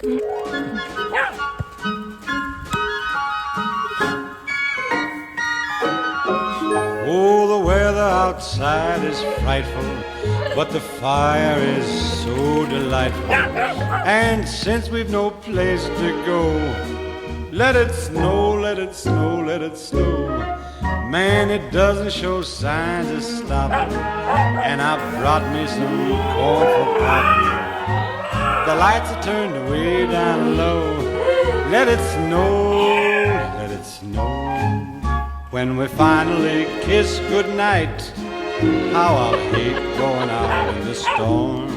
Oh, the weather outside is frightful, but the fire is so delightful. And since we've no place to go, let it snow, let it snow, let it snow. Man, it doesn't show signs of stopping, and I brought me some corn for popping. The lights are turned way down low. Let it snow, let it snow. When we finally kiss goodnight, how I'll hate going out in the storm.